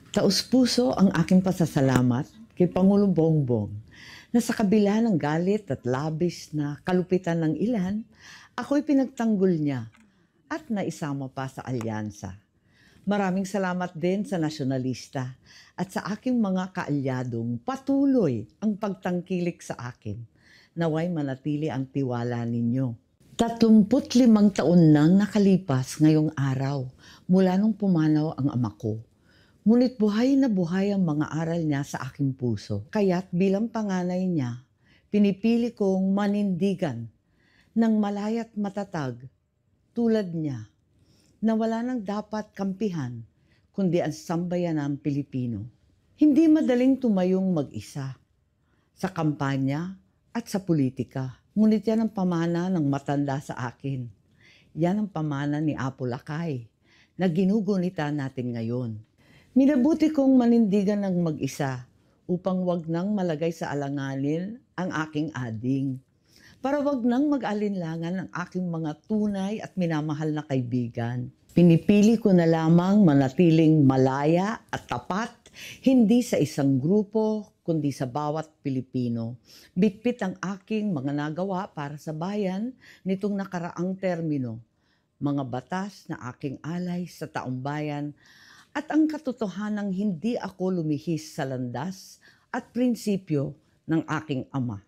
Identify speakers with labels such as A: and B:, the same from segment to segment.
A: Taus-puso ang aking pasasalamat kay Pangulong Bongbong na sa kabila ng galit at labis na kalupitan ng ilan, ako'y pinagtanggol niya at naisama pa sa alyansa. Maraming salamat din sa nasyonalista at sa aking mga kaalyadong patuloy ang pagtangkilik sa akin. Naway manatili ang tiwala ninyo. 35 taon nang nakalipas ngayong araw mula nung pumanaw ang ama ko. Ngunit buhay na buhay ang mga aral niya sa aking puso. Kaya't bilang panganay niya, pinipili kong manindigan ng malaya't matatag tulad niya na wala nang dapat kampihan kundi ang sambayanang Pilipino. Hindi madaling tumayong mag-isa sa kampanya at sa politika. Ngunit yan ang pamana ng matanda sa akin. Yan ang pamana ni Apo Lakay na ginugunita natin ngayon. Minabuti kong manindigan ng mag-isa upang wag nang malagay sa alanganin ang aking ading. Para wag nang mag-alinlangan ang aking mga tunay at minamahal na kaibigan. Pinipili ko na lamang manatiling malaya at tapat, hindi sa isang grupo, kundi sa bawat Pilipino. Bitbit ang aking mga nagawa para sa bayan nitong nakaraang termino. Mga batas na aking alay sa taong bayan at ang katotohanang hindi ako lumihis sa landas at prinsipyo ng aking ama.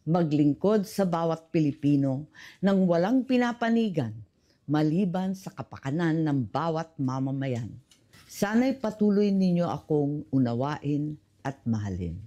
A: Maglingkod sa bawat Pilipino nang walang pinapanigan maliban sa kapakanan ng bawat mamamayan. Sana'y patuloy ninyo akong unawain at mahalin.